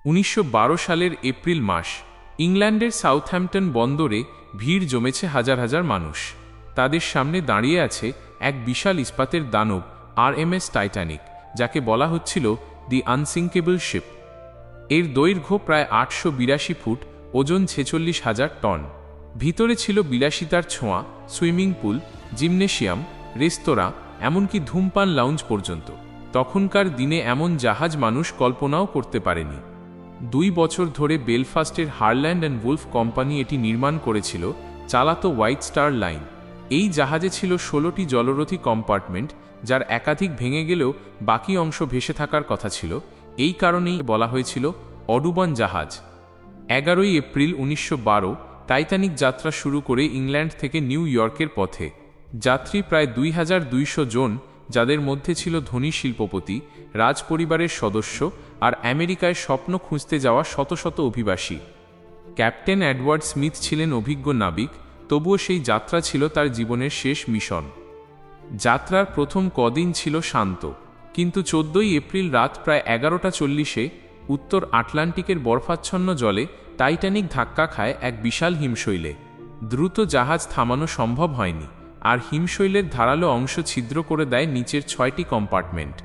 1912 সালের এপ্রিল মাস। ইংল্যান্ডের সাউথহ্যাম্পটন বন্দরে ভিড় জমেছে হাজার হাজার মানুষ। তাদের সামনে দাঁড়িয়ে আছে এক বিশাল ইস্পাতের দানব RMS টাইটানিক, যাকে বলা হচ্ছিল দি আনসিঙ্কেবল শিপ। এর দৈর্ঘ্য প্রায় 882 ফুট, ওজন 46,000 টন। ভিতরে ছিল বিলাসিতার ছোঁয়া, সুইমিং পুল, জিমনেশিয়াম, রেস্তোরাঁ, এমনকি ধূমপান লাউঞ্জ পর্যন্ত। তখনকার দিনে এমন জাহাজ মানুষ কল্পনাও করতে পারেনি। 2 বছর ধরে বেলফাস্টের হারল্যান্ড অ্যান্ড উলফ কোম্পানি এটি নির্মাণ করেছিল, চালাতো হোয়াইট স্টার লাইন। এই জাহাজে ছিল 16টি জলরোধী কম্পার্টমেন্ট, যার একাধিক ভেঙে গেলেও বাকি অংশ ভেসে থাকার কথা ছিল। এই কারণেই বলা হয়েছিল অডুবন জাহাজ। 11 এপ্রিল 1912 টাইটানিক যাত্রা শুরু করে ইংল্যান্ড থেকে নিউ ইয়র্কের পথে। যাত্রী প্রায় 2200 জন, যাদের মধ্যে ছিল ধনী শিল্পপতি, রাজপরিবারের সদস্য আর আমেরিকায় স্বপ্ন খুঁজতে যাওয়া শত শত অভিবাসী। ক্যাপ্টেন এডওয়ার্ড স্মিথ ছিলেন অভিজ্ঞ নাবিক, তবুও সেই যাত্রা ছিল তার জীবনের শেষ মিশন। যাত্রার প্রথম কদিন ছিল শান্ত, কিন্তু 14 এপ্রিল রাত প্রায় 11:40 উত্তর আটলান্টিকের বরফাচ্ছন্ন জলে টাইটানিক ধাক্কা খায় এক বিশাল হিমশৈলে। দ্রুত জাহাজ থামানো সম্ভব হয়নি, আর হিমশৈলের ধারালো অংশ ছিদ্র করে দেয় নিচের 6টি কম্পার্টমেন্ট।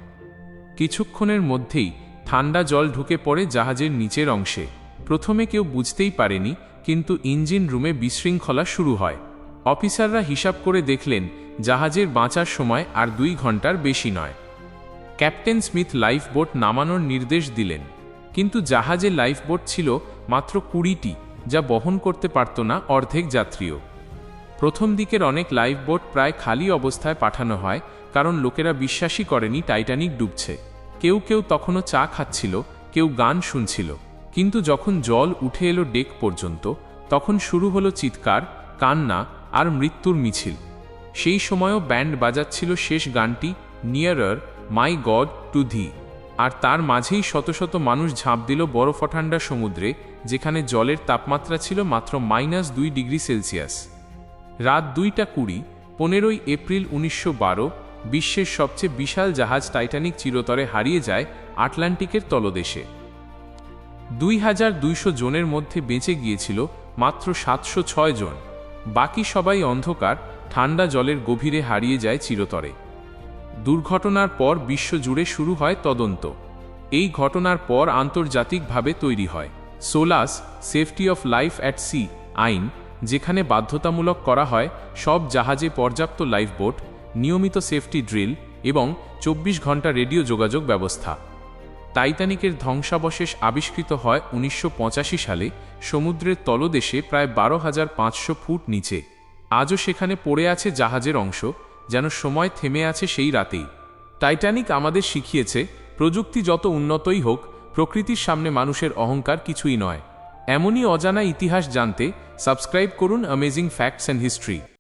কিছুক্ষণের মধ্যেই ঠান্ডা জল ঢুকে পড়ে জাহাজের নিচের অংশে। প্রথমে কেউ বুঝতেই পারেনি, কিন্তু ইঞ্জিন রুমে বিশৃঙ্খলা শুরু হয়। অফিসাররা হিসাব করে দেখলেন জাহাজের বাঁচার সময় আর 2 ঘন্টার বেশি নয়। ক্যাপ্টেন স্মিথ লাইফবোট নামানোর নির্দেশ দিলেন, কিন্তু জাহাজে লাইফবোট ছিল মাত্র 20টি, যা বহন করতে পারত না অর্ধেক যাত্রীও। প্রথম দিকের অনেক লাইফবোট প্রায় খালি অবস্থায় পাঠানো হয়, কারণ লোকেরা বিশ্বাসই করেনি টাইটানিক ডুবছে। কেউ কেউ তখনও চা খাচ্ছিল, কেউ গান শুনছিল। কিন্তু যখন জল উঠে এলো ডেক পর্যন্ত, তখন শুরু হলো চিৎকার, কান্না আর মৃত্যুর মিছিল। সেই সময়ও ব্যান্ড বাজাচ্ছিল শেষ গানটি, নিয়ারার মাই গড টু ধি। আর তার মাঝেই শত শত মানুষ ঝাঁপ দিল বরফঠান্ডা সমুদ্রে, যেখানে জলের তাপমাত্রা ছিল মাত্র -2 ডিগ্রি সেলসিয়াস। রাত 2:20, 15 এপ্রিল 1912, বিশ্বের সবচেয়ে বিশাল জাহাজ টাইটানিক চিরতরে হারিয়ে যায় আটলান্টিকের তলদেশে। 2200 জনের মধ্যে বেঁচে গিয়েছিল মাত্র 706 জন। বাকি সবাই অন্ধকার ঠান্ডা জলের গভীরে হারিয়ে যায় চিরতরে। দুর্ঘটনার পর বিশ্বজুড়ে শুরু হয় তদন্ত। এই ঘটনার পর আন্তর্জাতিকভাবে তৈরি হয় SOLAS, safety of life at sea আইন, যেখানে বাধ্যতামূলক করা হয় সব জাহাজে পর্যাপ্ত লাইফবোট, নিয়মিত সেফটি ড্রিল এবং 24 ঘন্টা রেডিও যোগাযোগ ব্যবস্থা। টাইটানিকের ধ্বংসাবশেষ আবিষ্কৃত হয় 1985 সালে, সমুদ্রের তলদেশে প্রায় 12,500 ফুট নিচে। আজও সেখানে পড়ে আছে জাহাজের অংশ, যেন সময় থেমে আছে সেই রাতেই। টাইটানিক আমাদের শিখিয়েছে, প্রযুক্তি যত উন্নতই হোক, প্রকৃতির সামনে মানুষের অহংকার কিছুই নয়। এমনই অজানা ইতিহাস জানতে সাবস্ক্রাইব করুন অ্যামেজিং ফ্যাক্টস অ্যান্ড হিস্ট্রি।